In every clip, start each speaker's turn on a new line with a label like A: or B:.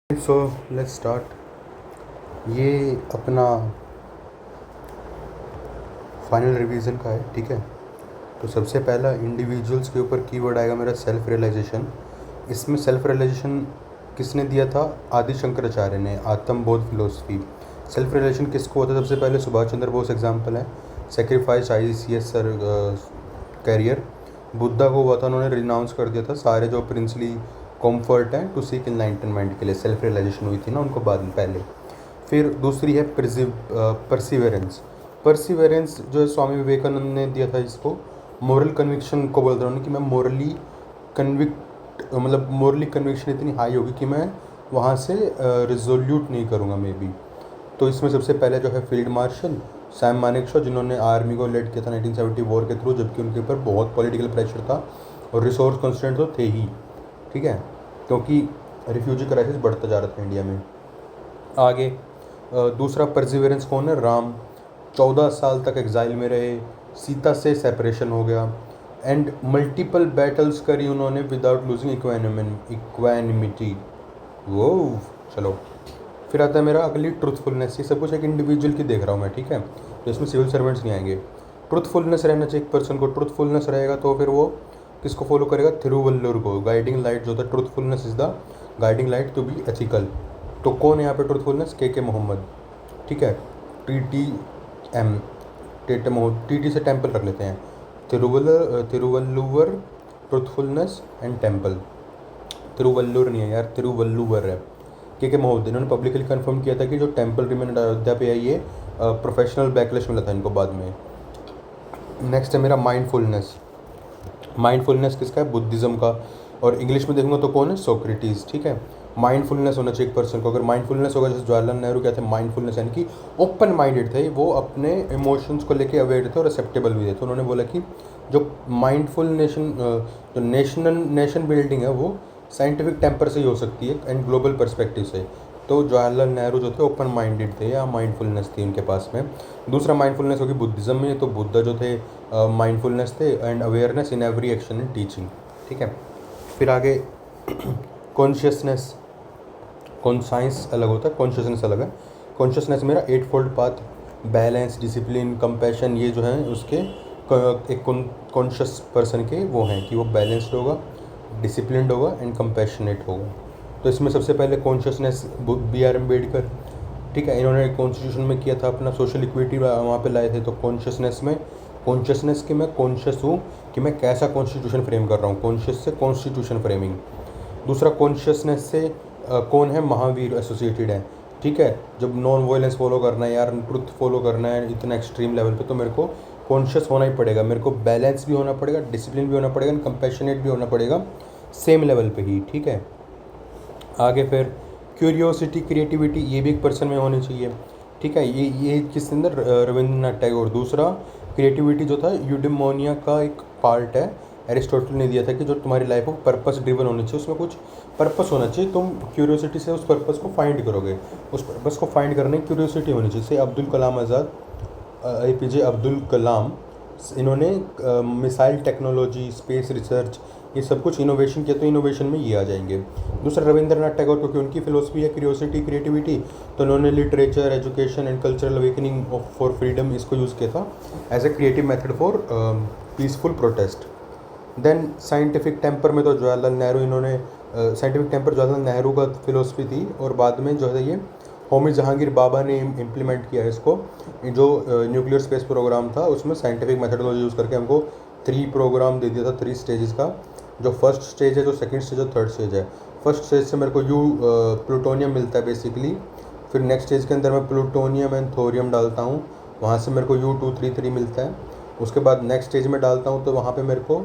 A: So let's start. ये अपना final revision का है, ठीक है। तो सबसे पहला इंडिविजुअल्स के ऊपर कीवर्ड आएगा मेरा सेल्फ रियलाइजेशन। इसमें सेल्फ रियलाइजेशन किसने दिया था? आदि शंकराचार्य ने, आत्मबोध फिलोसफी। सेल्फ रियलाइजेशन किसको होता है? सबसे पहले सुभाष चंद्र बोस एग्जाम्पल है, सेक्रीफाइस ICS सर कैरियर। बुद्धा को हुआ था, उन्होंने रिनाउंस कर दिया था सारे जो प्रिंसली कॉम्फर्ट हैं टू सीक इनलाइटनमेंट के लिए। सेल्फ रियलाइजेशन हुई थी ना उनको बाद में पहले। फिर दूसरी है परसिवेरेंस। परसिवेरेंस जो है स्वामी विवेकानंद ने दिया था इसको। मोरल कन्विक्शन को बोलते हैं कि मैं मोरली कन्विक्ट, मतलब मोरली कन्विक्शन इतनी हाई होगी कि मैं वहाँ से रिजोल्यूट नहीं करूँगा मे बी। तो इसमें सबसे पहले जो है फील्ड मार्शल सैम मानेकशॉ, जिन्होंने आर्मी को लीड किया था 1970 वॉर के थ्रू, जबकि उनके ऊपर बहुत पॉलिटिकल प्रेशर था और रिसोर्स कंस्ट्रेंट तो थे ही, ठीक है, क्योंकि रिफ्यूजी क्राइसिस बढ़ता जा रहा था इंडिया में। आगे दूसरा परसिवेरेंस कौन है? राम। 14 साल तक एग्जाइल में रहे, सीता से सेपरेशन हो गया एंड मल्टीपल बैटल्स करी उन्होंने विदाउट लूजिंग इक्वानिमिटी। वो चलो, फिर आता है मेरा अगली ट्रुथफुलनेस। ये सब कुछ एक इंडिविजुअल की देख रहा हूँ मैं, ठीक है, तो इसमें सिविल सर्वेंट्स नहीं आएंगे। ट्रुथफुलनेस रहना चाहिए एक पर्सन को। ट्रुथफुलनेस रहेगा तो फिर वो किसको फॉलो करेगा? थिरुवल्लुवर को। गाइडिंग लाइट जो होता है, truthfulness is the guiding light to be ethical. तो कौन है यहाँ पे ट्रुथफुलनेस? के मोहम्मद, ठीक है। TTM, TT से टेम्पल रख लेते हैं। Thiruvalluvar, truthfulness and temple. Thiruvalluvar नहीं है यार, तिरुवल्लुवर है। के मोहम्मद, इन्होंने पब्लिकली कंफर्म किया था कि जो टेम्पल रिमेन अयोध्या पे है ये प्रोफेशनल बैकलैश मिला था इनको बाद में। नेक्स्ट है मेरा माइंडफुलनेस। माइंडफुलनेस किसका है? बुद्धिज़्म का। और इंग्लिश में देखूंगा तो कौन है? सोक्रेटिस, ठीक है। माइंडफुलनेस होना चाहिए एक पर्सन को। अगर माइंडफुलनेस होगा, जैसे जवाहरलाल नेहरू क्या थे? माइंडफुलनेस यानी कि ओपन माइंडेड थे, वो अपने इमोशंस को लेके अवेयर थे और एक्सेप्टेबल भी थे। तो उन्होंने बोला कि जो माइंडफुल जो नेशन बिल्डिंग है वो साइंटिफिक टेम्पर से ही हो सकती है एंड ग्लोबल पर्सपेक्टिव से। तो जवाहरलाल नेहरू जो थे ओपन माइंडेड थे या माइंडफुलनेस थी उनके पास में। दूसरा माइंडफुलनेस होगी बुद्धिज़्म में, तो बुद्धा जो थे माइंडफुलनेस थे and awareness in every action and teaching, ठीक है। फिर आगे कॉन्शियसनेस। साइंस अलग होता है, कॉन्शियसनेस अलग है। कॉन्शियसनेस मेरा 8 fold path, balance, discipline, compassion, ये जो हैं उसके एक कॉन्शियस पर्सन के वो हैं कि वो बैलेंस्ड होगा, डिसिप्लिन्ड होगा एंड कंपैशनेट होगा। तो इसमें सबसे पहले कॉन्शियसनेस BR अम्बेडकर, ठीक है, इन्होंने कॉन्स्टिट्यूशन में किया था अपना, सोशल इक्विटी वहाँ पे लाए थे। तो कॉन्शियसनेस में, कॉन्शियसनेस कि मैं कॉन्शियस हूँ कि मैं कैसा कॉन्स्टिट्यूशन फ्रेम कर रहा हूँ, कॉन्शियस से कॉन्स्टिट्यूशन फ्रेमिंग। दूसरा कॉन्शियसनेस से कौन है? महावीर एसोसिएटेड है, ठीक है। जब नॉन वायलेंस फॉलो करना है यार, ट्रुथ फॉलो करना है इतना एक्सट्रीम लेवल पे, तो मेरे को कॉन्शियस होना ही पड़ेगा। मेरे को बैलेंस भी होना पड़ेगा, डिसिप्लिन भी होना पड़ेगा, कंपैशनेट भी होना पड़ेगा, सेम लेवल पे ही, ठीक है। आगे फिर क्यूरियोसिटी, क्रिएटिविटी, ये भी एक पर्सन में होनी चाहिए, ठीक है। ये किसके अंदर? रविंद्रनाथ टैगोर। दूसरा क्रिएटिविटी जो था यूडेमोनिया का एक पार्ट है, एरिस्टोटल ने दिया था कि जो तुम्हारी लाइफ हो पर्पस ड्रिवन होनी चाहिए, उसमें कुछ पर्पस होना चाहिए, तुम क्यूरियोसिटी से उस पर्पस को फाइंड करोगे। उस पर्पस को फाइंड करने की क्यूरियोसिटी होनी चाहिए। से अब्दुल कलाम आज़ाद, APJ अब्दुल कलाम, इन्होंने मिसाइल टेक्नोलॉजी, स्पेस रिसर्च, ये सब कुछ इनोवेशन किया, तो इनोवेशन में ये आ जाएंगे। दूसरा रविंद्रनाथ टैगोर, क्योंकि उनकी फिलोसफी है क्यूरियोसिटी, क्रिएटिविटी, तो उन्होंने literature, education and cultural awakening for freedom इसको यूज़ किया था as a creative method for peaceful protest. Then scientific temper में तो जवाहरलाल नेहरू, इन्होंने साइंटिफिक टेम्पर जवाहरलाल नेहरू का फिलोसफी थी, और बाद में जो है ये होमी जहांगीर बाबा ने इम्प्लीमेंट किया इसको। जो न्यूक्लियर स्पेस प्रोग्राम था उसमें साइंटिफिक मेथडोलॉजी यूज़ करके हमको 3 प्रोग्राम दे दिया था, 3 स्टेजेस का। जो फर्स्ट स्टेज है, जो सेकंड स्टेज है, थर्ड स्टेज है। फर्स्ट स्टेज से मेरे को प्लूटोनियम मिलता है बेसिकली। फिर नेक्स्ट स्टेज के अंदर मैं प्लूटोनियम एंड थोरियम डालता हूँ, वहाँ से मेरे को U233 मिलता है। उसके बाद नेक्स्ट स्टेज में डालता हूँ तो वहाँ पे मेरे को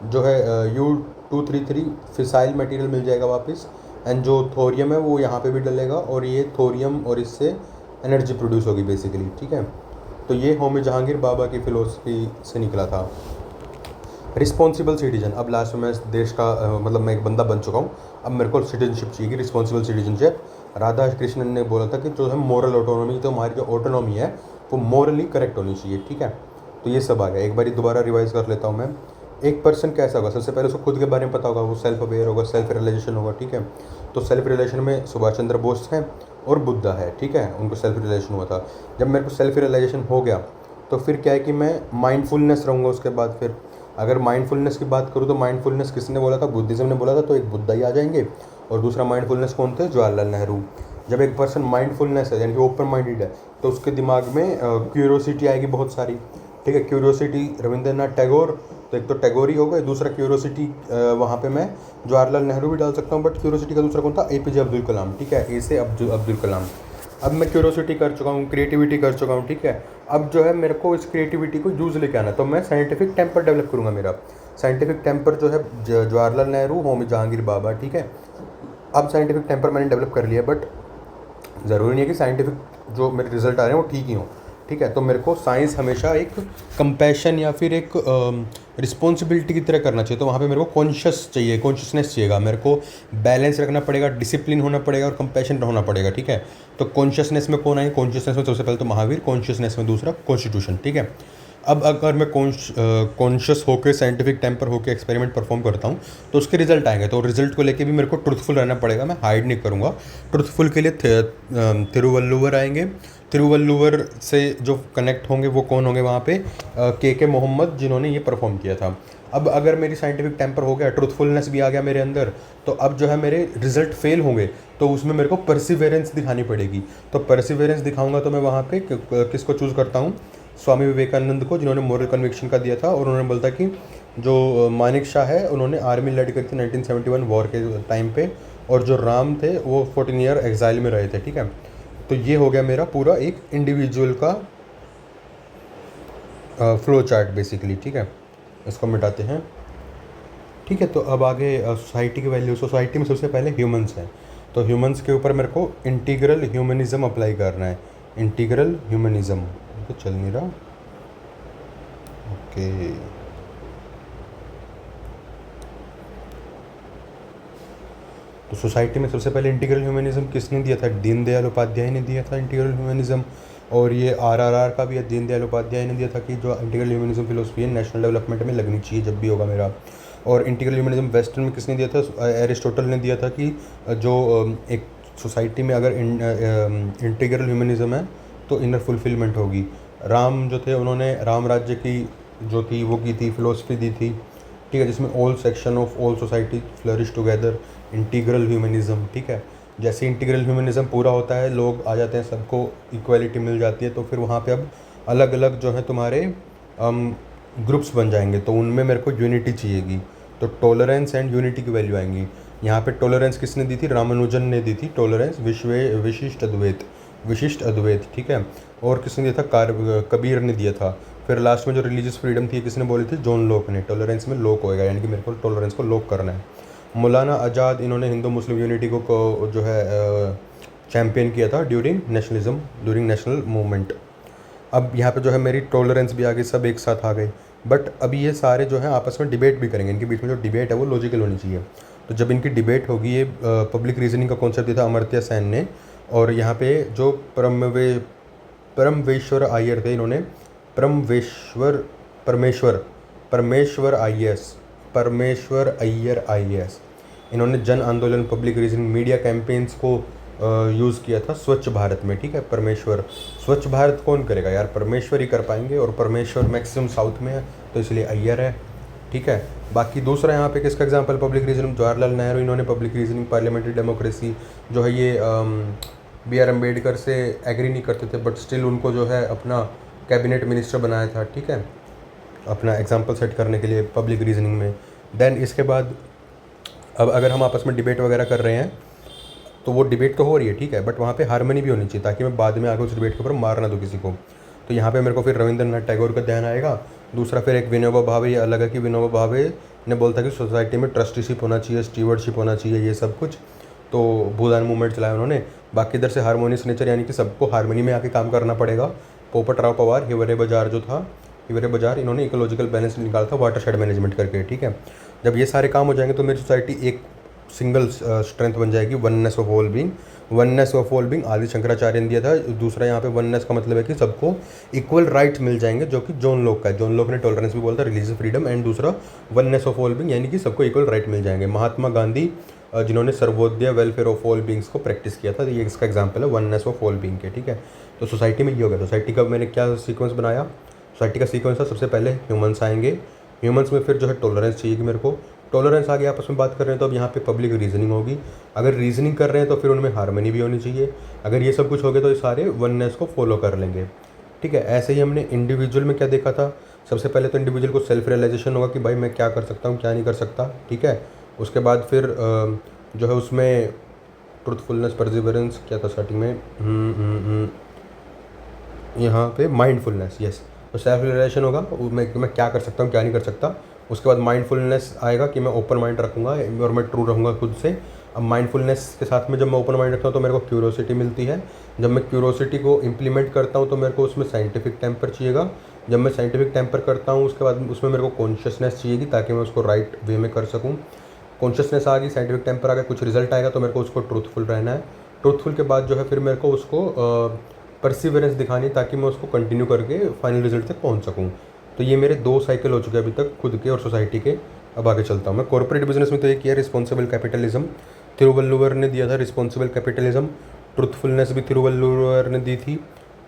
A: जो है U233 फिसाइल मटेरियल मिल जाएगा वापस, एंड जो थोरियम है वो यहाँ पे भी डलेगा, और ये थोरियम और इससे एनर्जी प्रोड्यूस होगी बेसिकली, ठीक है। तो ये होमी जहांगीर बाबा की फ़िलोसफी से निकला था। रिस्पॉन्सिबल सिटीजन, अब लास्ट में मैं देश का मतलब मैं एक बंदा बन चुका हूँ, अब मेरे को सिटीजनशिप चाहिए कि रिस्पॉन्सिबल सिटीजनशिप। राधा कृष्णन ने बोला था कि जो है मोरल ऑटोनॉमी, तो हमारी जो ऑटोनॉमी है वो मोरली करेक्ट होनी चाहिए, ठीक है। तो ये सब आ गया, एक बार दोबारा रिवाइज कर लेता हूँ मैं। एक पर्सन कैसा होगा? सबसे पहले उसको खुद के बारे में पता होगा, वो सेल्फ अवेयर होगा, सेल्फ रियलाइजेशन होगा, ठीक है। तो सेल्फ रियलाइजेशन में सुभाष चंद्र बोस हैं और बुद्धा है, ठीक है, उनको सेल्फ रियलाइजेशन हुआ था। जब मेरे को सेल्फ रियलाइजेशन हो गया तो फिर क्या है कि मैं माइंडफुलनेस रहूँगा उसके बाद। फिर अगर माइंडफुलनेस की बात करूँ तो माइंडफुलनेस किसने बोला था? बुद्धिज़्म ने बोला था, तो एक बुद्धा ही आ जाएंगे। और दूसरा माइंडफुलनेस कौन थे? जवाहरलाल नेहरू। जब एक पर्सन माइंडफुलनेस है यानी कि ओपन माइंडेड है तो उसके दिमाग में क्यूरियोसिटी आएगी बहुत सारी, ठीक है। क्यूरियोसिटी रविंद्रनाथ टैगोर, तो एक तो टैगोर ही हो गए, दूसरा क्यूरियोसिटी वहाँ पे मैं जवाहरलाल नेहरू भी डाल सकता हूँ, बट क्यूरियोसिटी का दूसरा कौन था? एपीजे अब्दुल कलाम, ठीक है, ए से अब्दुल कलाम। अब मैं क्यूरियोसिटी कर चुका हूँ, क्रिएटिविटी कर चुका हूँ, ठीक है। अब जो है मेरे को इस क्रिएटिविटी को यूज़ लेके आना, तो मैं साइंटिफिक टेम्पर डेवलप करूँगा। मेरा साइंटिफिक टेम्पर जो है जवाहरलाल नेहरू, होमी जहांगीर बाबा, ठीक है। अब साइंटिफिक टेम्पर मैंने डेवलप कर लिया, बट ज़रूरी नहीं है कि साइंटिफिक जो मेरे रिजल्ट आ रहे हैं वो ठीक ही हों, ठीक है। तो मेरे को साइंस हमेशा एक कंपैशन या फिर एक रिस्पॉन्सिबिलिटी की तरह करना चाहिए। तो वहाँ पे मेरे को कॉन्शियस चाहिए, कॉन्शियसनेस चाहिएगा, मेरे को बैलेंस रखना पड़ेगा, डिसिप्लिन होना पड़ेगा और कंपैशन होना पड़ेगा, ठीक है। तो कॉन्शियसनेस में कौन आए? कॉन्शियसनेस में सबसे पहले तो महावीर, कॉन्शियसनेस में दूसरा कॉन्स्टिट्यूशन, ठीक है। अब अगर मैं कॉन्शियस होकर साइंटिफिक टेम्पर होकर एक्सपेरिमेंट परफॉर्म करता हूँ तो उसके रिजल्ट आएंगे। तो रिजल्ट को लेके भी मेरे को ट्रुथफुल रहना पड़ेगा, मैं हाइड नहीं करूँगा। ट्रुथफुल के लिए तिरुवल्लुवर आएंगे। तिरुवल्लुवर से जो कनेक्ट होंगे वो कौन होंगे वहाँ पे? के मोहम्मद, जिन्होंने ये परफॉर्म किया था। अब अगर मेरी साइंटिफिक टेम्पर हो गया, ट्रुथफुलनेस भी आ गया मेरे अंदर, तो अब जो है मेरे रिजल्ट फेल होंगे तो उसमें मेरे को परसिवेरेंस दिखानी पड़ेगी। तो परसिवेरेंस दिखाऊंगा तो मैं वहाँ पे किसको चूज़ करता हूँ? स्वामी विवेकानंद को, जिन्होंने मॉरल कन्विक्शन का दिया था। और उन्होंने बोलता कि जो मानिक शाह है उन्होंने आर्मी लड़ी करी थी 1971 वॉर के टाइम पे, और जो राम थे वो 14 ईयर एग्जाइल में रहे थे, ठीक है। तो ये हो गया मेरा पूरा एक इंडिविजुअल का फ्लो चार्ट बेसिकली, ठीक है। इसको मिटाते हैं, ठीक है। तो अब आगे सोसाइटी की वैल्यू। सोसाइटी में सबसे पहले ह्यूमंस हैं, तो ह्यूमंस के ऊपर मेरे को इंटीग्रल ह्यूमनिज़म अप्लाई करना है। इंटीग्रल ह्यूमनिज़म तो चल नहीं रहा, ओके। तो सोसाइटी में सबसे पहले इंटीग्रल ह्यूमनिज़म किसने दिया था? दीनदयाल उपाध्याय ने दिया था इंटीग्रल ह्यूमनिज़म। और ये आरआरआर का भी है, दीनदयाल उपाध्याय ने दिया था कि जो इंटीग्रल ह्यूमनिज़म फिलोसफी है नेशनल डेवलपमेंट में लगनी चाहिए जब भी होगा मेरा। और इंटीग्रल ह्यूमनिज़म वेस्टर्न में किसने दिया था? एरिस्टोटल ने दिया था कि जो एक सोसाइटी में अगर इंटीग्रल ह्यूमनिज़म है तो इनर फुलफिलमेंट होगी। राम जो थे उन्होंने राम राज्य की जो थी वो की थी, फिलोसफी दी थी, ठीक है, जिसमें all section of all society flourish together, integral humanism, ठीक है। जैसे इंटीग्रल ह्यूमनिज़म पूरा होता है, लोग आ जाते हैं, सबको इक्वालिटी मिल जाती है, तो फिर वहाँ पे अब अलग अलग जो है तुम्हारे ग्रुप्स बन जाएंगे, तो उनमें मेरे को यूनिटी चाहिएगी। तो टॉलरेंस एंड यूनिटी की वैल्यू आएंगी। यहाँ पे टॉलरेंस किसने दी थी? रामानुजन ने दी थी टॉलरेंस, विशिष्ट अद्वैत, ठीक है। और किसने दिया था? कबीर ने दिया था। फिर लास्ट में जो रिलीजियस फ्रीडम थी किसने बोली थी? जॉन लॉक ने। टॉलरेंस में लॉक होएगा, यानी कि मेरे को टॉलरेंस को लॉक करना है। मौलाना आज़ाद, इन्होंने हिंदू मुस्लिम यूनिटी को जो है चैम्पियन किया था during nationalism, during national movement. अब यहाँ पे जो है मेरी टॉलरेंस भी आ गई, सब एक साथ आ गए। बट अभी ये सारे जो है आपस में डिबेट भी करेंगे, इनके बीच में जो डिबेट है वो लॉजिकल होनी चाहिए। तो जब इनकी डिबेट होगी, ये पब्लिक रीजनिंग का कॉन्सेप्ट दिया था अमर्त्य सेन ने। और यहाँ पे जो परमवेश्वर अय्यर थे, इन्होंने परमेश्वर अय्यर IAS, इन्होंने जन आंदोलन, पब्लिक रीजनिंग, मीडिया कैंपेन्स को यूज़ किया था स्वच्छ भारत में, ठीक है। परमेश्वर, स्वच्छ भारत कौन करेगा यार? परमेश्वर ही कर पाएंगे, और परमेश्वर मैक्सिमम साउथ में है तो इसलिए अय्यर है, ठीक है। बाकी दूसरा यहाँ पे किसका example? Public reasoning, Jawaharlal Nehru, इन्होंने पब्लिक रीजनिंग, पार्लियामेंट्री डेमोक्रेसी जो है ये BR अम्बेडकर से एग्री नहीं करते थे, बट स्टिल उनको जो है अपना कैबिनेट मिनिस्टर बनाया था, ठीक है, अपना एग्जाम्पल सेट करने के लिए पब्लिक रीजनिंग में। देन इसके बाद अब अगर हम आपस में डिबेट वगैरह कर रहे हैं तो वो डिबेट तो हो रही है, ठीक है, बट वहाँ पे हार्मनी भी होनी चाहिए ताकि मैं बाद में आगे उस डिबेट के ऊपर मार ना दूँ किसी को। तो यहाँ पे मेरे को फिर रविंद्रनाथ टैगोर का ध्यान आएगा। दूसरा फिर एक विनोबा भावे, ये अलग है कि विनोबा भावे ने बोलता कि सोसाइटी में ट्रस्टीशिप होना चाहिए, स्टीवर्डशिप होना चाहिए, ये सब कुछ। तो भूदान मूवमेंट चलाया उन्होंने। बाकी इधर से हारमोनियस नेचर, यानी कि सबको हारमोनी में आके काम करना पड़ेगा। पोपट राव पवार, हिवरे बाजार जो था, हिवरे बाजार, इन्होंने इकोलॉजिकल बैलेंस निकाला था वाटर शेड मैनेजमेंट करके, ठीक है। जब ये सारे काम हो जाएंगे तो मेरी सोसाइटी एक सिंगल स्ट्रेंथ बन जाएगी, oneness of all being. Oneness of all being आदि शंकराचार्य ने दिया था। दूसरा यहाँ पे वननेस का मतलब है कि सबको इक्वल राइट मिल जाएंगे, जो कि जॉन लॉक का है। जॉन लॉक ने टॉलरेंस भी बोला था, रिलीजियस फ्रीडम, एंड दूसरा वननेस ऑफ ऑल बीइंग, यानी कि सबको इक्वल राइट मिल जाएंगे। महात्मा गांधी जिन्होंने Sarvodaya welfare of all beings को प्रैक्टिस किया था। ये इसका एग्जाम्पल है वननेस ऑफ ऑल बींग के, ठीक है। तो सोसाइटी में ये हो गया। सोसाइटी का मैंने क्या सीक्वेंस बनाया, सोसाइटी का सीक्वेंस था, सबसे पहले ह्यूमंस आएंगे, ह्यूमंस में फिर जो है टॉलरेंस चाहिए कि मेरे को टॉलरेंस आ गया, आपस में बात कर रहे हैं तो अब यहाँ पे पब्लिक रीजनिंग होगी। अगर रीजनिंग कर रहे हैं तो फिर उनमें हार्मनी भी होनी चाहिए। अगर ये सब कुछ हो गया तो ये सारे वननेस को फॉलो कर लेंगे, ठीक है। ऐसे ही हमने इंडिविजुअल में क्या देखा था, सबसे पहले तो इंडिविजुअल को सेल्फ रियलाइजेशन होगा कि भाई मैं क्या कर सकता हूँ क्या नहीं कर सकता, ठीक है। उसके बाद फिर जो है उसमें ट्रुथफुलनेस, परसिवरेंस क्या था स्टार्टिंग में, यहाँ पे माइंडफुलनेस, यस। तो सेल्फ रियलाइजेशन होगा मैं क्या कर सकता हूँ क्या नहीं कर सकता। उसके बाद माइंडफुलनेस आएगा कि मैं ओपन माइंड रखूँगा और मैं ट्रू रहूँगा खुद से। अब माइंडफुलनेस के साथ में जब मैं ओपन माइंड रखता हूँ तो मेरे को क्यूरोसिटी मिलती है। जब मैं क्यूरोसिटी को इम्प्लीमेंट करता हूँ तो मेरे को उसमें साइंटिफिक टेम्पर चाहिएगा। जब मैं साइंटिफिक टेम्पर करता हूँ उसके बाद उसमें मेरे को कॉन्शियसनेस चाहिएगी ताकि मैं उसको राइट वे में कर सकूँ। कॉन्शियसनेस आ गई, साइंटिफिक टेम्पर आ गया, कुछ रिजल्ट आएगा तो मेरे को उसको ट्रूथफुल रहना है। ट्रूथफुल के बाद जो है फिर मेरे को उसको परसिवरेंस दिखानी ताकि मैं उसको कंटिन्यू करके फाइनल रिजल्ट तक पहुंच सकूं। तो ये मेरे 2 साइकिल हो चुके हैं अभी तक, खुद के और सोसाइटी के। अब आगे चलता हूँ मैं कॉर्पोरेट बिजनेस में। तो ये किया रिस्पॉन्सिबल कैपिटलिज्म, थिरुवल्लुवर ने दिया था रिस्पॉन्सिबल कैपिटलिज्म। ट्रुथफुलनेस भी थिरुवल्लुवर ने दी थी,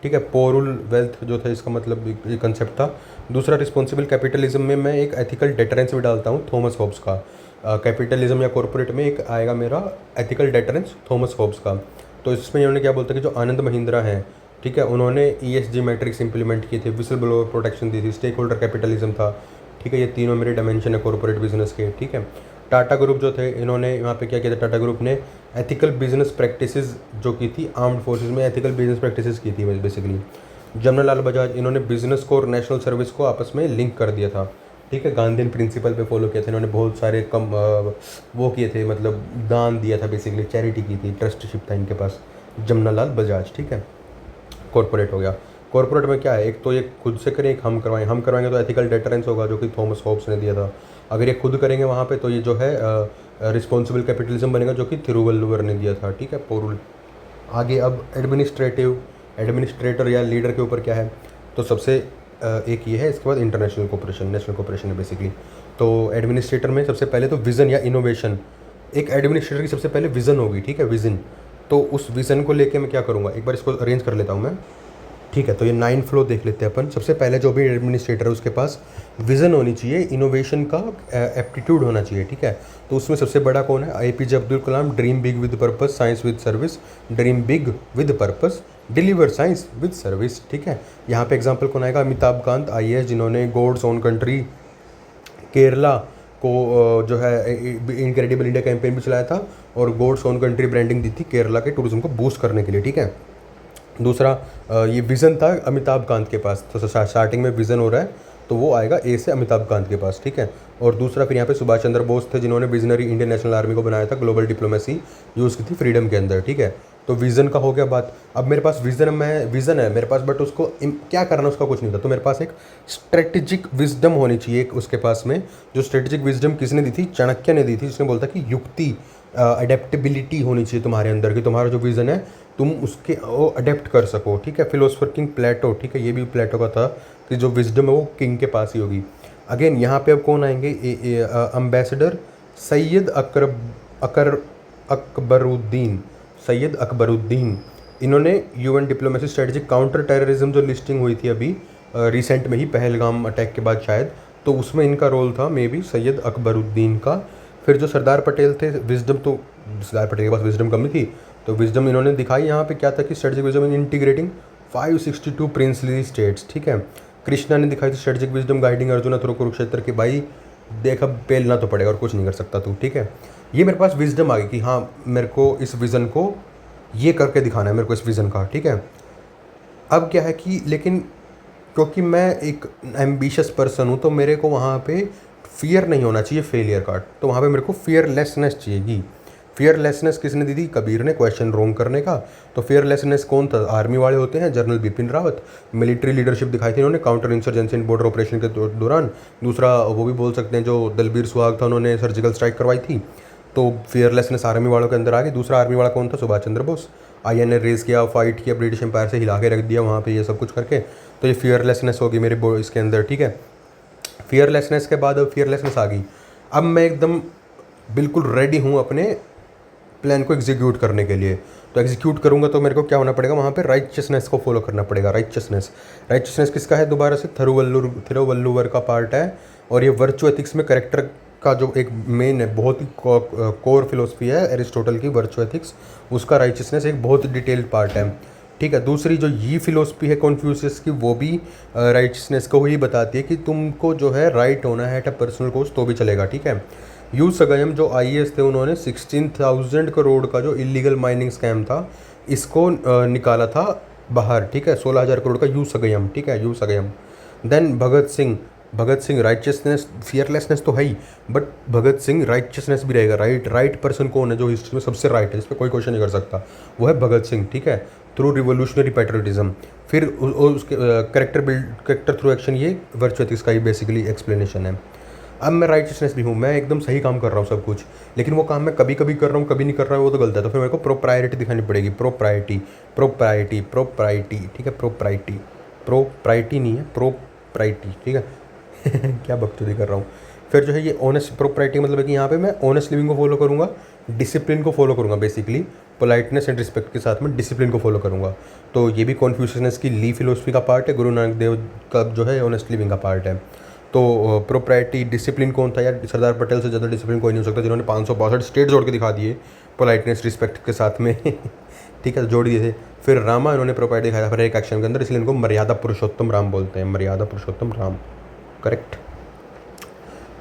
A: ठीक है। पोरुल वेल्थ जो था इसका मतलब ये कंसेप्ट था। दूसरा रिस्पॉन्सिबल कैपिटलिज्म में मैं एक एथिकल डेटरेंस भी डालता हूँ थॉमस हॉब्स का। कैपिटलिज्म या कॉर्पोरेट में एक आएगा मेरा एथिकल डेटरेंस थॉमस हॉब्स का। तो इसमें इन्होंने क्या बोलता है कि जो आनंद महिंद्रा हैं, ठीक है, उन्होंने ESG मैट्रिक्स इंप्लीमेंट किए थे, विसल ब्लोअर प्रोटेक्शन दी थी, स्टेक होल्डर कैपिटलिज्म था, ठीक है। ये तीनों मेरे डायमेंशन है कॉर्पोरेट बिजनेस के, ठीक है। टाटा ग्रुप जो थे इन्होंने यहाँ पे क्या किया था, टाटा ग्रुप ने एथिकल बिजनेस प्रैक्टिसेस जो की थी आर्म्ड फोर्सेस में, एथिकल बिजनेस प्रैक्टिसेस की थी बेसिकली। जमनालाल बजाज इन्होंने बिजनेस को और नेशनल सर्विस को आपस में लिंक कर दिया था, ठीक है। गांधीन प्रिंसिपल पे फॉलो किया था इन्होंने, बहुत सारे वो किए थे, मतलब दान दिया था, बेसिकली चैरिटी की थी, ट्रस्टशिप था इनके पास, जमनालाल बजाज, ठीक है। कॉर्पोरेट हो गया। कॉर्पोरेट में क्या है, एक तो ये खुद से करें, एक हम करवाएं। हम करवाएंगे तो एथिकल डेटरेंस होगा जो कि थॉमस हॉब्स ने दिया था। अगर ये खुद करेंगे वहाँ पे तो ये जो है रिस्पॉन्सिबल कैपिटलिज्म बनेगा जो कि थिरुवल्लुवर ने दिया था, ठीक है, पोरुल। आगे अब एडमिनिस्ट्रेटर या लीडर के ऊपर क्या है, तो सबसे एक ये है। इसके बाद इंटरनेशनल कोऑपरेशन, नेशनल कोऑपरेशन है बेसिकली। तो एडमिनिस्ट्रेटर में सबसे पहले तो विज़न या इनोवेशन, एक एडमिनिस्ट्रेटर की सबसे पहले विज़न होगी, ठीक है, विज़न। तो उस विज़न को लेके मैं क्या करूँगा, एक बार इसको अरेंज कर लेता हूँ मैं, ठीक है। तो ये 9 फ्लो देख लेते हैं अपन। सबसे पहले जो भी एडमिनिस्ट्रेटर है उसके पास विज़न होनी चाहिए, इनोवेशन का एप्टीट्यूड होना चाहिए, ठीक है। तो उसमें सबसे बड़ा कौन है, APJ Abdul Kalam. Dream big with purpose, science with service, dream big with purpose, deliver science with service, ठीक है। यहाँ पे एग्जांपल कौन आएगा, अमिताभ कांत IAS, जिन्होंने गॉड्स ओन कंट्री केरला को जो है इनक्रेडिबल इंडिया कैंपेन भी चलाया था और गॉड्स ओन कंट्री ब्रांडिंग दी थी केरला के टूरिज्म को बूस्ट करने के लिए, ठीक है। दूसरा ये विज़न था अमिताभ कांत के पास, तो स्टार्टिंग में विज़न हो रहा है तो वो आएगा A से अमिताभ कांत के पास, ठीक है। और दूसरा फिर यहाँ पे सुभाष चंद्र बोस थे जिन्होंने विजनरी इंडियन नेशनल आर्मी को बनाया था, ग्लोबल डिप्लोमेसी यूज़ की थी फ्रीडम के अंदर, ठीक है। तो विज़न का हो गया बात। अब मेरे पास विज़न है मेरे पास, बट उसको क्या करना उसका कुछ नहीं था। तो मेरे पास एक स्ट्रेटेजिक विजडम होनी चाहिए एक उसके पास में। जो स्ट्रेटेजिक विजडम किसने दी थी, चाणक्य ने दी थी, जिसने बोलता कि युक्ति, अडेप्टेबिलिटी होनी चाहिए तुम्हारे अंदर कि तुम्हारा जो विज़न है तुम उसके वो अडेप्ट कर सको, ठीक है। फिलोसफर किंग प्लेटो, ठीक है, ये भी प्लेटो का था कि जो विजडम है वो किंग के पास ही होगी। अगेन यहाँ पे अब कौन आएंगे, अम्बेसडर सैयद अकबरुद्दीन, सैयद अकबरुद्दीन। इन्होंने UN diplomacy strategy counter terrorism जो लिस्टिंग हुई थी अभी रिसेंट में ही पहलगाम अटैक के बाद शायद, तो उसमें इनका रोल था मे बी सैयद अकबरुद्दीन का। फिर जो सरदार पटेल थे, विजडम, तो सरदार पटेल के पास विजडम कम थी तो विजडम इन्होंने दिखाई यहाँ पे क्या था कि स्ट्रेटजिक विजडम इन इंटीग्रेटिंग 562 प्रिंसली स्टेट्स, ठीक है। कृष्णा ने दिखाई थी strategic wisdom guiding Arjun through Kurukshetra की, भाई देख अब पेलना तो पड़ेगा और कुछ नहीं कर सकता तू, ठीक है। ये मेरे पास विजडम आ गई कि हाँ मेरे को इस विज़न को ये करके दिखाना है मेरे को इस विज़न का, ठीक है। अब क्या है कि लेकिन क्योंकि मैं एक एम्बिशियस पर्सन हूँ तो मेरे को वहाँ पे फियर नहीं होना चाहिए फेलियर का, तो वहाँ पे मेरे को फियरलेसनेस चाहिएगी। फियरलेसनेस किसने दी थी, कबीर ने, क्वेश्चन रोंग करने का। तो फियरलेसनेस कौन था, आर्मी वाले होते हैं, general Bipin Rawat. Military leadership दिखाई थी इन्होंने काउंटर इंसर्जेंसी इन बॉर्डर ऑपरेशन के दौरान। दूसरा वो भी बोल सकते हैं जो दलबीर सुहाग था, उन्होंने सर्जिकल स्ट्राइक करवाई थी, तो फियरलेसनेस आर्मी वालों के अंदर आ गई। दूसरा आर्मी वाला कौन था, सुभाष चंद्र बोस। INA रेज किया, फाइट किया, ब्रिटिश एम्पायर से हिला के रख दिया वहाँ पे, ये सब कुछ करके, तो ये फियरलेसनेस होगी मेरे इसके अंदर, ठीक है। फियरलेसनेस के बाद अब फियरलेसनेस आ गई। अब मैं एकदम बिल्कुल रेडी हूँ अपने प्लान को एग्जीक्यूट करने के लिए। तो एग्जीक्यूट करूँगा तो मेरे को क्या होना पड़ेगा, वहाँ पे राइचियसनेस को फॉलो करना पड़ेगा। राइचियसनेस किसका है, दोबारा से थिरुवल्लुवर का पार्ट है। और ये वर्चू एथिक्स में करेक्टर का जो एक मेन है, बहुत ही कोर फिलोसफी है एरिस्टोटल की, वर्चू एथिक्स, उसका राइचियसनेस एक बहुत डिटेल्ड पार्ट है। ठीक है, दूसरी जो ये फिलोसफी है कॉन्फ्यूशियस की, वो भी राइचियसनेस को ही बताती है कि तुमको जो है राइट होना है एट अ पर्सनल कोस्ट तो भी चलेगा। ठीक है, यू सगयम जो आईएएस थे, उन्होंने 16,000 करोड़ का जो इलीगल माइनिंग स्कैम था, इसको निकाला था बाहर। ठीक है, 16,000 करोड़ का यू सगयम। ठीक है, U Sagayam. Then Bhagat Singh righteousness, fearlessness तो है ही, बट भगत सिंह राइचियसनेस भी रहेगा। राइट पर्सन कौन है जो हिस्ट्री में सबसे राइट है, इस पर कोई क्वेश्चन नहीं कर सकता, वो है भगत सिंह। ठीक है, थ्रू रिवोल्यूशनरी पैट्रियटिज्म। फिर उसके कैरेक्टर थ्रू एक्शन, ये वर्चू एथिक्स का ही बेसिकली एक्सप्लेनेशन है। अब मैं राइटियसनेस भी हूँ, मैं एकदम सही काम कर रहा हूँ सब कुछ, लेकिन वो काम मैं कभी कभी कर रहा हूँ, कभी नहीं कर रहा हूँ, वो तो गलत है। तो फिर मेरे को प्रोप्रायरिटी दिखानी पड़ेगी। प्रोप्रायरिटी। ठीक है, प्रोप्रायरिटी नहीं है, प्रोप्रायरिटी। ठीक है क्या बकचोदी कर रहा हूँ। फिर जो है ये ऑनेस्ट प्रोप्रायरिटी मतलब है कि यहाँ पे मैं ऑनेस्ट लिविंग को फॉलो करूँगा, डिसिप्लिन को फॉलो करूँगा, बेसिकली पोलाइटनेस एंड रिस्पेक्ट के साथ में डिसिप्लिन को फॉलो करूँगा। तो ये भी कॉन्फ्यूशियसनेस की ली फिलोसफी का पार्ट है, गुरु नानक देव का जो है ऑनेस्ट लिविंग का पार्ट है। तो प्रोप्रायरिटी, डिसिप्लिन कौन था यार, सरदार पटेल से ज़्यादा डिसिप्लिन कोई नहीं हो सकता, जिन्होंने 562 स्टेट जोड़ के दिखा दिए पोलाइटनेस रिस्पेक्ट के साथ में ठीक है, जोड़ दिए थे। फिर रामा, इन्होंने प्रोप्रायरिटी दिखाया हर एक एक्शन के अंदर, इसलिए इनको मर्यादा पुरुषोत्तम राम बोलते हैं, मर्यादा पुरुषोत्तम राम। करेक्ट।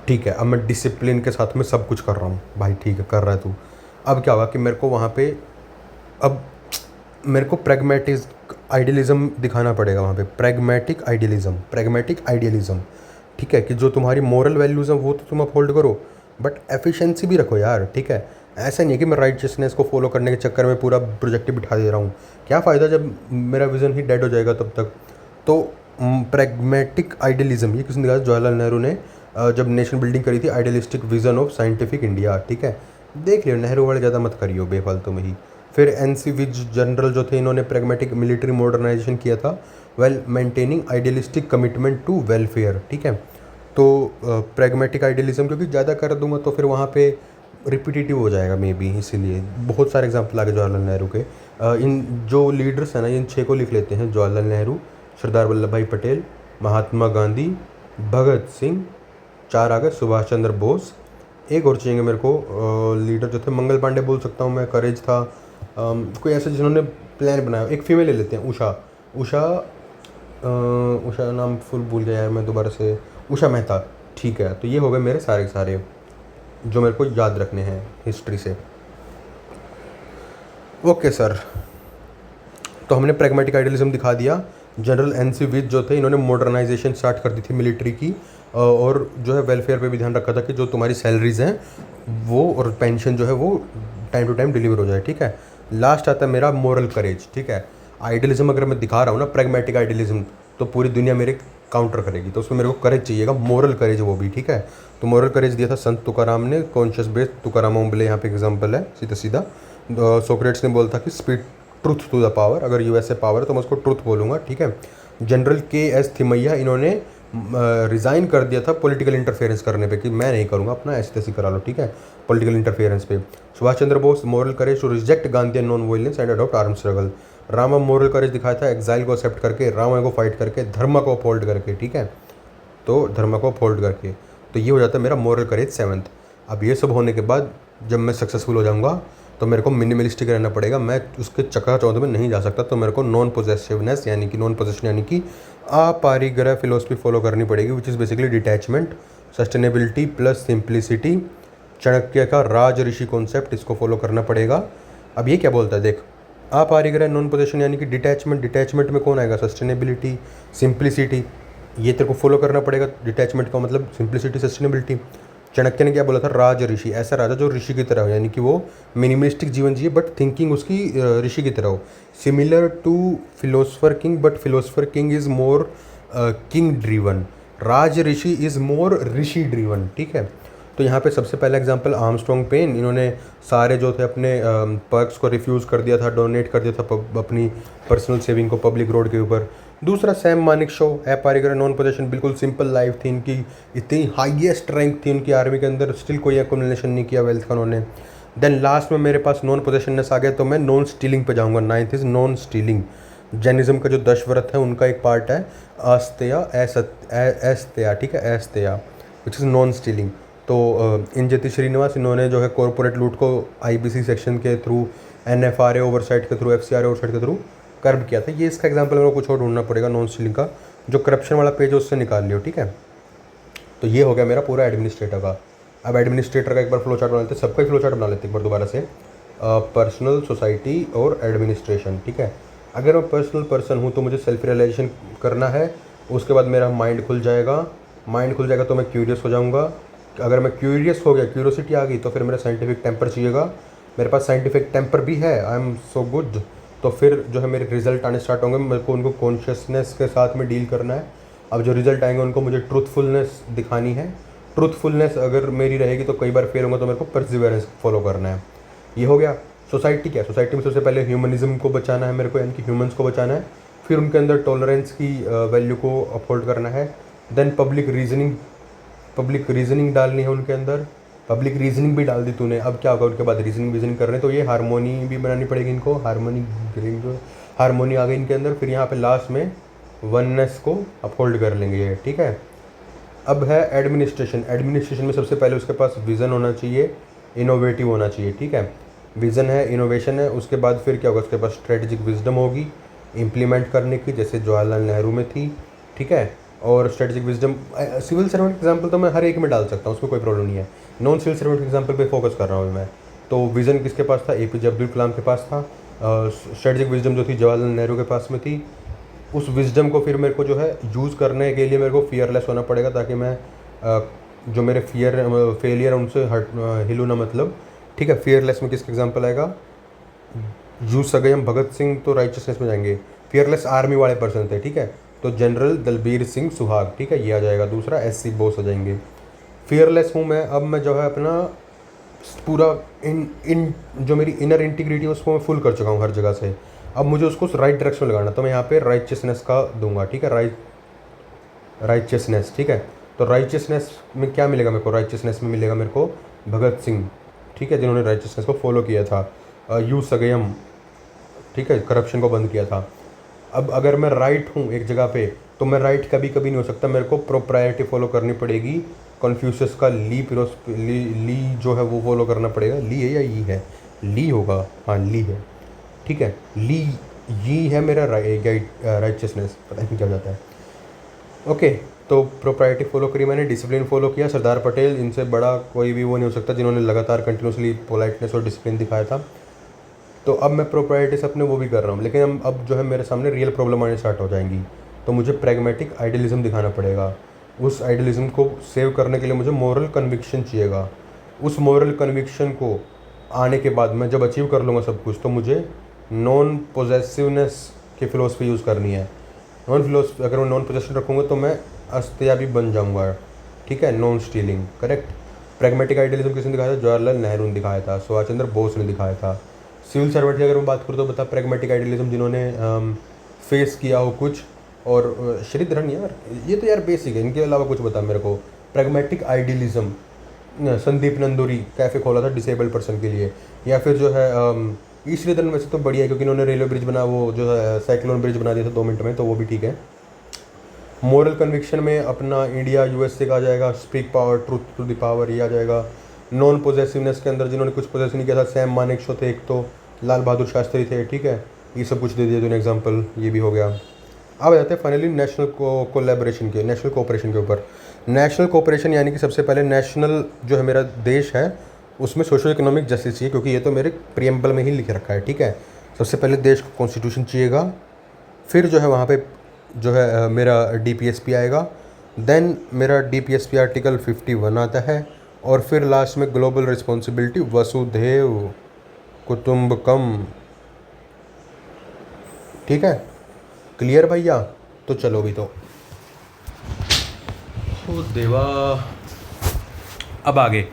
A: ठीक है, अब मैं डिसिप्लिन के साथ में सब कुछ कर रहा हूँ भाई। ठीक है, कर रहा है तू। अब क्या होगा कि मेरे को वहाँ पे अब मेरे को प्रैग्मेटिक आइडियलिज्म दिखाना पड़ेगा वहाँ पे। Pragmatic idealism. ठीक है, कि जो तुम्हारी मोरल वैल्यूज़ हैं वो तो तुम अपहोल्ड करो, बट एफिशिएंसी भी रखो यार। ठीक है, ऐसा नहीं है कि मैं राइटियसनेस को फॉलो करने के चक्कर में पूरा प्रोजेक्ट बिठा दे रहा हूँ। क्या फ़ायदा जब मेरा विज़न ही डेड हो जाएगा तब तक। तो प्रैग्मेटिक आइडियलिज्म ये किसने निकाला, जवाहरलाल नेहरू ने, जब नेशन बिल्डिंग करी थी, idealistic vision of scientific India. ठीक है, देख लियो, नेहरू वाले ज़्यादा मत करियो बेफालतू में ही। फिर एनसी विज जनरल जो थे, इन्होंने प्रैग्मेटिक मिलिट्री मॉडर्नाइजेशन किया था, well maintaining idealistic commitment to welfare. ठीक है, तो प्रैग्मेटिक आइडियलिज्म क्योंकि ज़्यादा कर दूंगा तो फिर वहाँ पे रिपीटेटिव हो जाएगा मे बी, इसीलिए बहुत सारे एग्जाम्पल आगे जवाहरलाल नेहरू के। इन जो लीडर्स हैं ना, इन 6 को लिख लेते हैं, जवाहरलाल नेहरू, सरदार वल्लभ भाई पटेल, महात्मा गांधी, भगत सिंह, 4 आ गए, सुभाष चंद्र बोस। एक और चाहिए मेरे को लीडर जो थे, मंगल पांडे बोल सकता हूँ मैं, करेज था। कोई ऐसे जिन्होंने प्लान बनाया, एक फीमेल ले लेते हैं, उषा नाम फुल भूल गया यार मैं दोबारा से, उषा मेहता। ठीक है, तो ये हो गए मेरे सारे सारे जो मेरे को याद रखने हैं हिस्ट्री से। ओके सर, तो हमने प्रैग्मेटिक आइडियलिज्म दिखा दिया। जनरल एनसी विज जो थे, इन्होंने मॉडर्नाइजेशन स्टार्ट कर दी थी मिलिट्री की, और जो है वेलफेयर पे भी ध्यान रखा था कि जो तुम्हारी सैलरीज हैं वो और पेंशन जो है वो टाइम टू टाइम डिलीवर हो जाए। ठीक है, लास्ट आता है मेरा मोरल करेज। ठीक है, आइडियलिज्म अगर मैं दिखा रहा हूँ ना, प्रैग्मेटिक आइडियलिज्म, तो पूरी दुनिया मेरे काउंटर करेगी, तो उसमें मेरे को करेज चाहिएगा, मोरल करेज वो भी। ठीक है, तो मोरल करेज दिया था संत तुकाराम ने, कॉन्शियस बेस्ड तुकाराम ओम्बले यहाँ पे एग्जाम्पल है सीधा सीधा। सोक्रेट्स ने बोला था कि speed truth to the power, अगर यूएसए पावर है तो मैं उसको ट्रूथ बोलूँगा। ठीक है, जनरल के.एस. थिमैया, इन्होंने रिज़ाइन कर दिया था पॉलिटिकल इंटरफेरेंस करने पे, कि मैं नहीं करूँगा, अपना ऐसी तैसी करा लो। ठीक है, पॉलिटिकल इंटरफेरेंस पे। Subhash Chandra Bose, moral courage to reject Gandhi non violence and adopt arm struggle. Rama, moral courage दिखाया था एग्जाइल को एक्सेप्ट करके, रामा को फाइट करके, धर्म को अपहोल्ड करके। ठीक है, तो धर्म को अपहोल्ड करके, तो ये हो जाता है मेरा मोरल करेज 7th। अब ये सब होने के बाद जब मैं सक्सेसफुल हो जाऊँगा तो मेरे को मिनिमलिस्टिक रहना पड़ेगा, मैं उसके चकाचौंध में नहीं जा सकता। तो मेरे को नॉन पोजेसिवनेस यानी कि नॉन पोजेशन यानी कि अपारिग्रह फिलोसफी फॉलो करनी पड़ेगी, which is basically detachment, sustainability plus simplicity. Chanakya का राज ऋषि कॉन्सेप्ट, इसको फॉलो करना पड़ेगा। अब ये क्या बोलता है देख, अपारिग्रह, नॉन पोजेशन यानी कि डिटैचमेंट में कौन आएगा, सस्टेनेबिलिटी, सिंप्लिसिटी, ये तेरे को फॉलो करना पड़ेगा। डिटैचमेंट का मतलब सिंप्लिसिटी, सस्टेनेबिलिटी। चाणक्य ने क्या बोला था, राज ऋषि, ऐसा राजा जो ऋषि की तरह हो, यानी कि वो मिनिमलिस्टिक जीवन जिए बट थिंकिंग उसकी ऋषि की तरह हो। Similar to philosopher king, but philosopher king is more king driven, राज ऋषि इज़ मोर ऋषि ड्रीवन। ठीक है, तो यहाँ पे सबसे पहला एग्जांपल आर्मस्ट्रॉन्ग पेन, इन्होंने सारे जो थे अपने पर्क्स को रिफ्यूज़ कर दिया था, डोनेट कर दिया था अपनी पर्सनल सेविंग को पब्लिक रोड के ऊपर। दूसरा सैम मानेकशॉ, अपारिग्रह, नॉन पोजेशन, बिल्कुल सिंपल लाइफ थी इनकी, इतनी हाईएस्ट रैंक थी उनकी आर्मी के अंदर, स्टिल कोई एक्युमुलेशन नहीं किया वेल्थ का उन्होंने। देन लास्ट में मेरे पास नॉन पोजेशननेस आ गया, तो मैं नॉन स्टीलिंग पे जाऊँगा। 9th is non stealing. Jainism का जो 10 व्रत है उनका एक पार्ट है अस्तेया एस्तेया, ठीक है, एस्तेया विच इज़ नॉन स्टीलिंग। तो इंजति श्रीनिवास इन्होंने जो है कॉरपोरेट लूट को आईबीसी सेक्शन के थ्रू, एनएफआरए ओवरसाइट के थ्रू, एफसीआरए ओवरसाइट के थ्रू कर्ब किया था। ये इसका एग्जांपल मेरे को कुछ और ढूंढना पड़ेगा नॉन स्टीलिंग का। जो करप्शन वाला पेज है उससे निकाल लियो, ठीक है। तो ये हो गया मेरा पूरा एडमिनिस्ट्रेटर का। अब एडमिनिस्ट्रेटर का एक बार फ्लो चार्ट बना लेते हैं, सबका ही फ्लो चार्ट बना लेते हैं एक बार दोबारा से। पर्सनल, सोसाइटी और एडमिनिस्ट्रेशन, ठीक है। अगर मैं पर्सनल पर्सन हूँ तो मुझे सेल्फ रियलाइजेशन करना है, उसके बाद मेरा माइंड खुल जाएगा। माइंड खुल जाएगा तो मैं क्यूरियस हो जाऊँगा। अगर मैं क्यूरियस हो गया, क्यूरियोसिटी आ गई, तो फिर मेरा साइंटिफिक टेम्पर चाहिएगा। मेरे पास साइंटिफिक टेम्पर भी है, आई एम सो गुड। तो फिर जो है मेरे रिजल्ट आने स्टार्ट होंगे, मेरे को उनको कॉन्शियसनेस के साथ में डील करना है। अब जो रिजल्ट आएंगे उनको मुझे ट्रूथफुलनेस दिखानी है। ट्रूथफुलनेस अगर मेरी रहेगी तो कई बार फेल होगा, तो मेरे को परसिवेरेंस फॉलो करना है। ये हो गया। सोसाइटी क्या, सोसाइटी में सबसे पहले ह्यूमनिज्म को बचाना है मेरे को, यानी कि ह्यूमंस को बचाना है। फिर उनके अंदर टॉलरेंस की वैल्यू को अपहोल्ड करना है। देन पब्लिक रीजनिंग डालनी है उनके अंदर। पब्लिक रीजनिंग भी डाल दी तूने, अब क्या होगा उनके बाद रीजनिंग कर रहे हैं, तो ये हारमोनी भी बनानी पड़ेगी इनको। हारमोनी आ गई इनके अंदर। फिर यहाँ पे लास्ट में वननेस को अपहोल्ड कर लेंगे ये, ठीक है। अब है एडमिनिस्ट्रेशन। एडमिनिस्ट्रेशन में सबसे पहले उसके पास विज़न होना चाहिए, इनोवेटिव होना चाहिए, ठीक है। विज़न है, इनोवेशन है, उसके बाद फिर क्या होगा, उसके पास स्ट्रेटजिक विजडम होगी इम्प्लीमेंट करने की, जैसे जवाहरलाल नेहरू में थी, ठीक है। और strategic wisdom, civil servant example तो मैं हर एक में डाल सकता हूँ, उसमें कोई प्रॉब्लम नहीं है। नॉन सिविल सर्वेंट एग्जाम्पल पे फोकस कर रहा हूँ मैं। तो विज़न किसके पास था, एपीजे अब्दुल कलाम के पास था। स्ट्रेटजिक विजडम जो थी जवाहरलाल नेहरू के पास में थी। उस विजडम को फिर मेरे को जो है यूज़ करने के लिए मेरे को फियरलेस होना पड़ेगा, ताकि मैं जो मेरे फेलियर उनसे हिलू ना, मतलब, ठीक है। फियरलेस में किसका एग्जाम्पल आएगा, जू सगयम भगत सिंह तो राइचसनेस में जाएंगे। फियरलेस आर्मी वाले पर्सन थे, ठीक है, तो जनरल दलबीर सिंह सुहाग, ठीक है, ये आ जाएगा। दूसरा एससी बोस हो जाएंगे। फियरलेस हूँ मैं, अब मैं जो है अपना पूरा इन जो मेरी इनर इंटीग्रिटी है उसको मैं फुल कर चुका हूँ हर जगह से। अब मुझे उसको राइट डायरेक्शन में लगाना, तो मैं यहाँ पे राइचसनेस का दूंगा, ठीक है, राइचसनेस, ठीक है। तो राइचसनेस में क्या मिलेगा मेरे को, राइचसनेस में मिलेगा मेरे को भगत सिंह, ठीक है, जिन्होंने राइचसनेस को फॉलो किया था। यू सगयम, ठीक है, करप्शन को बंद किया था। अब अगर मैं राइट हूँ एक जगह पे, तो मैं राइट कभी कभी नहीं हो सकता, मेरे को प्रोप्रायरिटी फॉलो करनी पड़ेगी। कन्फ्यूशस का ली जो है वो फॉलो करना पड़ेगा। ली है या ई है, ली होगा, हाँ ली है, ठीक है। ली ये है मेरा राइचसनेस, पता नहीं क्या हो जाता है। ओके, तो प्रोप्रायरिटी फॉलो करी मैंने, डिसिप्लिन फॉलो किया। सरदार पटेल, इनसे बड़ा कोई भी वो नहीं हो सकता जिन्होंने लगातार कंटिन्यूसली पोलाइटनेस और डिसिप्लिन दिखाया था। तो अब मैं प्रोप्रायरिटीज अपने वो भी कर रहा हूँ, लेकिन अब जो है मेरे सामने रियल प्रॉब्लम आने स्टार्ट हो जाएंगी। तो मुझे प्रैग्मेटिक आइडियलिज्म दिखाना पड़ेगा। उस आइडियलिज्म को सेव करने के लिए मुझे मॉरल कन्विक्शन चाहिएगा। उस मॉरल कन्विक्शन को आने के बाद मैं जब अचीव कर लूँगा सब कुछ, तो मुझे नॉन पोजेसिवनेस की फ़िलोसफी यूज़ करनी है। अगर मैं नॉन पोजेशन रखूँगा तो मैं अस्तिया भी बन जाऊँगा, ठीक है, non stealing, correct. Pragmatic idealism किसने दिखाया था, जवाहरलाल नेहरू ने दिखाया था, सुभाष चंद्र बोस ने दिखाया था। सिविल सर्वेंट की अगर मैं बात करूँ तो बता, प्रैग्मेटिक आइडियलिज्म जिन्होंने फेस किया हो कुछ, और श्रीधरन, यार ये तो यार बेसिक है, इनके अलावा कुछ बता मेरे को। Pragmatic idealism, Sandeep Nanduri cafe खोला था डिसेबल्ड पर्सन के लिए। या फिर जो है ई श्रीधरन वैसे तो बढ़िया है, क्योंकि इन्होंने रेलवे ब्रिज बना, वो जो है साइक्लोन ब्रिज बना दिया था 2 मिनट में, तो वो भी ठीक है। मॉरल कन्विक्शन में अपना इंडिया यूएसए का आ जाएगा, speak power, truth to the power, ये आ जाएगा। नॉन पोजेसिवनेस के अंदर जिन्होंने कुछ पोजेसिव नहीं किया था, सैम मानेकशॉ थे एक, तो लाल बहादुर शास्त्री थे, ठीक है, ये सब कुछ दे दिया तूने एग्जांपल, ये भी हो गया। अब आ जाते हैं फाइनली नेशनल कोलैबोरेशन के, नेशनल कोऑपरेशन के ऊपर। नेशनल कोऑपरेशन यानी कि सबसे पहले नेशनल जो है मेरा देश है उसमें सोशो इकोनॉमिक जस्टिस चाहिए, क्योंकि ये तो मेरे प्रियम्बल में ही लिख रखा है, ठीक है। सबसे पहले देश को कॉन्स्टिट्यूशन चाहिएगा, फिर जो है वहाँ पे जो है मेरा डीपीएसपी आएगा, देन मेरा डीपीएसपी आर्टिकल 51 आता है, और फिर लास्ट में ग्लोबल रिस्पॉन्सिबिलिटी वसुधैव कुटुम्बकम, ठीक है, क्लियर भैया। तो चलो भी, तो ओ देवा, अब आगे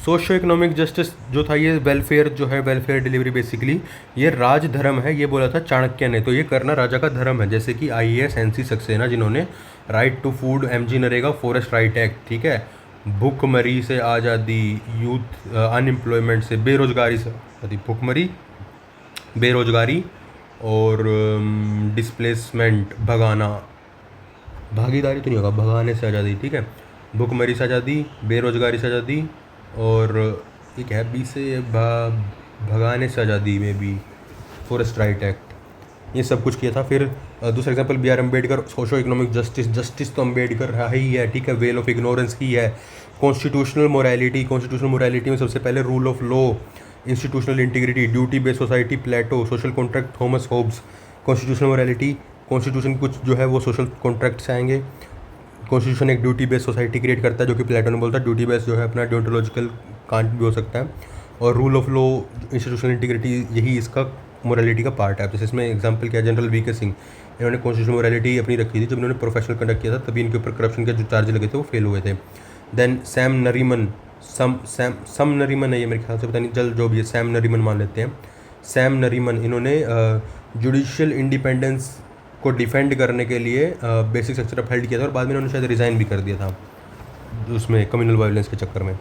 A: सोशो इकोनॉमिक जस्टिस जो था, ये वेलफेयर जो है, वेलफेयर डिलीवरी बेसिकली ये राज धर्म है, ये बोला था चाणक्य ने, तो ये करना राजा का धर्म है। जैसे कि आईएएस एनसी सक्सेना जिन्होंने right to food, M G NREGA, forest right act, ठीक है, भुखमरी से आज़ादी, यूथ अनएम्प्लॉयमेंट से, बेरोजगारी से आज़ादी, भुखमरी, बेरोजगारी और डिस्प्लेसमेंट, भगाना, भागीदारी तो नहीं होगा, भगाने से आज़ादी, ठीक है। भुखमरी से आज़ादी, बेरोजगारी से आज़ादी और ये क्या है, बी से भगाने से आज़ादी में भी, फॉरेस्ट राइट एक्ट, ये सब कुछ किया था। फिर दूसरा example B R Ambedkar, socio economic justice, justice तो अम्बेडकर रहा ही है, ठीक है। वेल ऑफ इग्नोरेंस की है। कॉन्स्टिट्यूशनल मोरालिटी, कॉन्स्टिट्यूशनल मोरालिटी में सबसे पहले rule of law, institutional integrity, duty based society, Plato, social contract, Thomas Hobbes. Constitutional morality, constitution कुछ जो है वो सोशल कॉन्ट्रैक्ट से आएंगे। कॉन्स्टिट्यूशन एक ड्यूटी बेस्ड सोसाइटी क्रिएट करता है, जो कि प्लेटो ने बोलता है ड्यूटी बेस्ड जो है अपना डियोंटोलॉजिकल कांट भी हो सकता है। और rule of law, institutional integrity, यही इसका मोरालिटी का पार्ट है। जैसे इसमें एग्जांपल क्या, जनरल वीके सिंह, इन्होंने कॉन्स्टिट्यूशनल मोरालिटी अपनी रखी थी, जब इन्होंने प्रोफेशनल कंडक्ट किया था तभी इनके ऊपर करप्शन के जो चार्ज लगे थे वो फेल हुए थे। देन सैम नरीमन, सम नरीमन है ये मेरे ख्याल से, पता नहीं, चल जो भी है, सैम नरीमन मान लेते हैं। सैम नरीमन, इन्होंने जुडिशियल इंडिपेंडेंस को डिफेंड करने के लिए बेसिक स्ट्रक्चर अपहेल्ड किया था और बाद में इन्होंने शायद रिज़ाइन भी कर दिया था उसमें कम्युनल वायलेंस के चक्कर में।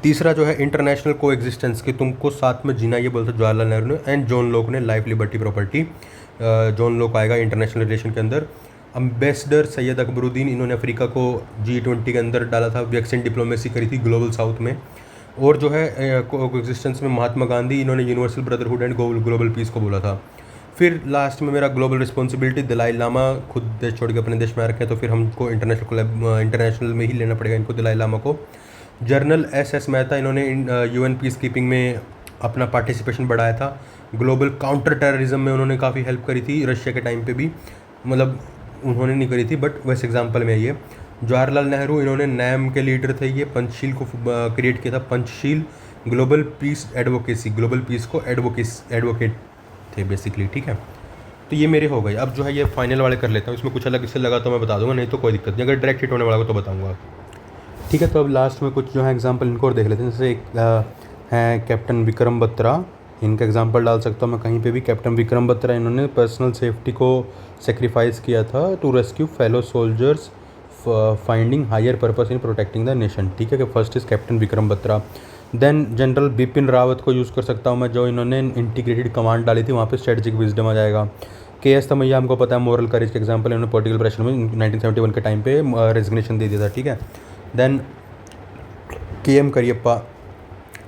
A: तीसरा जो है इंटरनेशनल को एग्जिस्टेंस, कि तुमको साथ में जीना, ये बोलते जवाहरलाल नेहरू ने एंड जॉन लॉक ने, life liberty property. John Locke आएगा इंटरनेशनल रिलेशन के अंदर। अम्बेसडर सैयद अकबरुद्दीन, इन्होंने अफ्रीका को G20 के अंदर डाला था, वैक्सीन डिप्लोमेसी करी थी ग्लोबल साउथ में। और जो है को एग्जिस्टेंस में महात्मा गांधी, इन्होंने universal brotherhood and global piece को बोला था। फिर लास्ट में मेरा ग्लोबल रिस्पॉन्सिबिलिटी, दलाई लामा खुद देश छोड़ के अपने देश में आ रखे हैं, तो फिर हमको इंटरनेशनल में ही लेना पड़ेगा इनको, दलाई लामा को। जर्नल एस मेहता, इन्होंने UN पीस कीपिंग में अपना पार्टिसिपेशन बढ़ाया था। ग्लोबल काउंटर टेररिज्म में उन्होंने काफ़ी हेल्प करी थी रशिया के टाइम पे भी, मतलब उन्होंने नहीं करी थी बट वैसे एग्जांपल में ये। जवाहरलाल नेहरू, इन्होंने नैम के लीडर थे, ये पंचशील को क्रिएट किया था, Panchsheel global piece advocacy, global piece को एडवोकेट थे बेसिकली, ठीक है। तो ये मेरे हो गए। अब जो है ये फाइनल वाले कर लेता हूँ, इसमें कुछ अलग इससे लगा तो मैं बता दूंगा, नहीं तो कोई दिक्कत नहीं, अगर डायरेक्ट हिट होने वाला हो तो बताऊँगा, ठीक है। तो अब लास्ट में कुछ जो है एग्जांपल इनको और देख लेते हैं। जैसे एक हैं कैप्टन विक्रम बत्रा, इनका एग्जांपल डाल सकता हूँ मैं कहीं पे भी। कैप्टन विक्रम बत्रा, इन्होंने पर्सनल सेफ्टी को सेक्रीफाइस किया था to rescue fellow soldiers finding higher purpose in protecting the nation, ठीक है। कि first is captain Vikram Batra. Then general Bipin Rawat को यूज़ कर सकता हूँ मैं, जो इन्होंने इंटीग्रेटेड कमांड डाली थी, वहाँ पे स्ट्रेटजिक विजडम आ जाएगा। KS तमैया, हमको पता है मॉरल करेज के एग्जांपल, इन्होंने पॉलिटिकल प्रेशर में 1971 के टाइम पे रेजिग्नेशन दे दिया था, ठीक है। देन KM करियप्पा,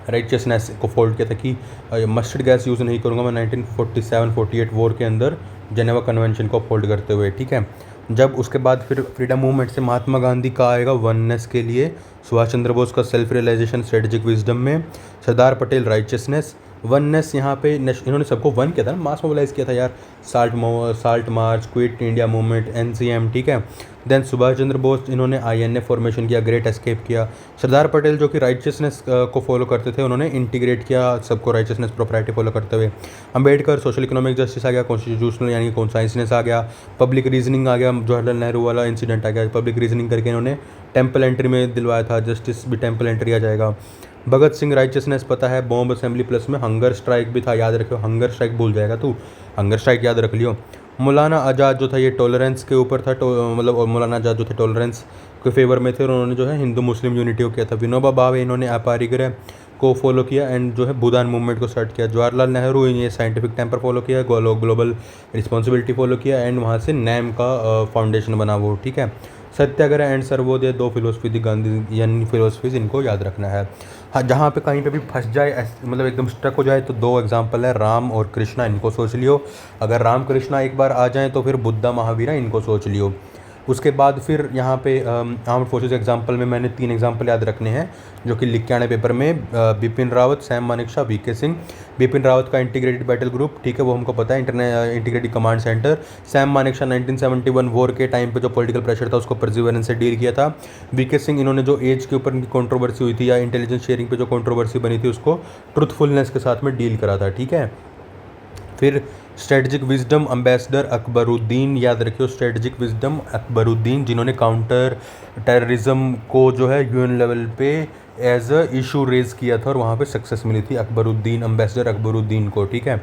A: राइटियसनेस को फोल्ड किया था कि मस्टर्ड गैस यूज़ नहीं करूँगा मैं 1947-48 वॉर के अंदर जेनेवा कन्वेंशन को फोल्ड करते हुए, ठीक है। जब उसके बाद फिर फ्रीडम मूवमेंट से महात्मा गांधी का आएगा वननेस के लिए, सुभाष चंद्र बोस का सेल्फ रियलाइजेशन स्ट्रेटजिक विजडम में, सरदार पटेल राइचियसनेस, वननेस यहाँ पे इन्होंने सबको वन किया था ना, मास मोबिलाइज किया था यार, salt march, quit India movement, NCM, ठीक है। देन सुभाष चंद्र बोस, इन्होंने INA फॉर्मेशन किया, ग्रेट एस्केप किया। सरदार पटेल जो कि राइचियसनेस को फॉलो करते थे, उन्होंने इंटीग्रेट किया सबको राइचियसनेस प्रोप्राइटी फॉलो करते हुए। अंबेडकर, सोशल इकोनॉमिक जस्टिस आ गया, कॉन्स्टिट्यूशनल यानी कॉन्साइंसनेस आ गया, पब्लिक रीजनिंग आ गया, जवाहरलाल नेहरू वाला इंसिडेंट आ गया, पब्लिक रीजनिंग करके इन्होंने टेम्पल एंट्री में दिलवाया था, जस्टिस भी टेम्पल एंट्री आ जाएगा। भगत सिंह राइचियसनेस पता है, बॉम्ब असेंबली प्लस में हंगर स्ट्राइक भी था, याद रखियो, हंगर स्ट्राइक भूल जाएगा तू, हंगर स्ट्राइक याद रख लियो। मौलाना आज़ाद जो था ये टॉलरेंस के ऊपर था, मतलब मौलाना आज़ाद जो थे टॉलरेंस के फेवर में थे और उन्होंने जो है हिंदू मुस्लिम यूनिटी को किया था। विनोबा भावे, इन्होंने अपारिग्रह को फॉलो किया एंड जो है भूदान मूवमेंट को स्टार्ट किया। जवाहरलाल नेहरू, ये साइंटिफिक टेम्पर फॉलो किया, ग्लोबल रिस्पॉन्सिबिलिटी फॉलो किया एंड वहाँ से नैम का फाउंडेशन बना वो, ठीक है। सत्याग्रह एंड सर्वोदय, दो फिलोसफी थी गांधी यानी फिलोसफीज, इनको याद रखना है। हाँ, जहाँ पे कहीं पे भी फंस जाए, मतलब एकदम स्टक हो जाए, तो दो एग्जांपल है, राम और कृष्णा, इनको सोच लियो। अगर राम कृष्णा एक बार आ जाएँ तो फिर बुद्धा महावीरा, इनको सोच लियो। उसके बाद फिर यहाँ पे आर्म्ड फोर्सेस एग्जांपल में मैंने 3 एग्जांपल याद रखने हैं जो कि लिख के आने पेपर में। Bipin Rawat, Sam Manekshaw, VK Singh. बिपिन रावत का इंटीग्रेटेड बैटल ग्रुप, ठीक है, वो हमको पता है, integrated command centre. Sam Manekshaw 1971 war के टाइम पे जो पॉलिटिकल प्रेशर था उसको परसिवरेंस से डील किया था। VK सिंह, इन्होंने जो एज के ऊपर कंट्रोवर्सी हुई थी या इंटेलिजेंस शेयरिंग पे जो कंट्रोवर्सी बनी थी उसको ट्रुथफुलनेस के साथ में डील करा था, ठीक है। फिर स्ट्रेटजिक विजडम, एम्बेसडर अकबरुद्दीन, याद रखियो, स्ट्रेटजिक विजडम अकबरुद्दीन, जिन्होंने काउंटर टेररिज्म को जो है UN लेवल पे एज अ इशू रेज किया था और वहाँ पे सक्सेस मिली थी अकबरुद्दीन, एम्बेसडर अकबरुद्दीन को, ठीक है।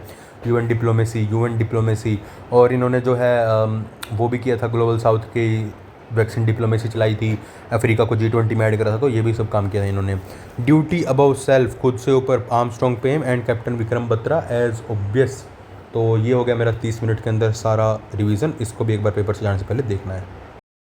A: UN डिप्लोमेसी, और इन्होंने जो है वो भी किया था ग्लोबल साउथ की वैक्सीन डिप्लोमेसी चलाई थी, अफ्रीका को G20 में ऐड करा था, तो ये भी सब काम किया था इन्होंने। ड्यूटी अबव सेल्फ, खुद से ऊपर, Armstrong Pame and captain Vikram Batra as obvious. तो ये हो गया मेरा 30 मिनट के अंदर सारा रिवीजन। इसको भी एक बार पेपर से जाने से पहले देखना है।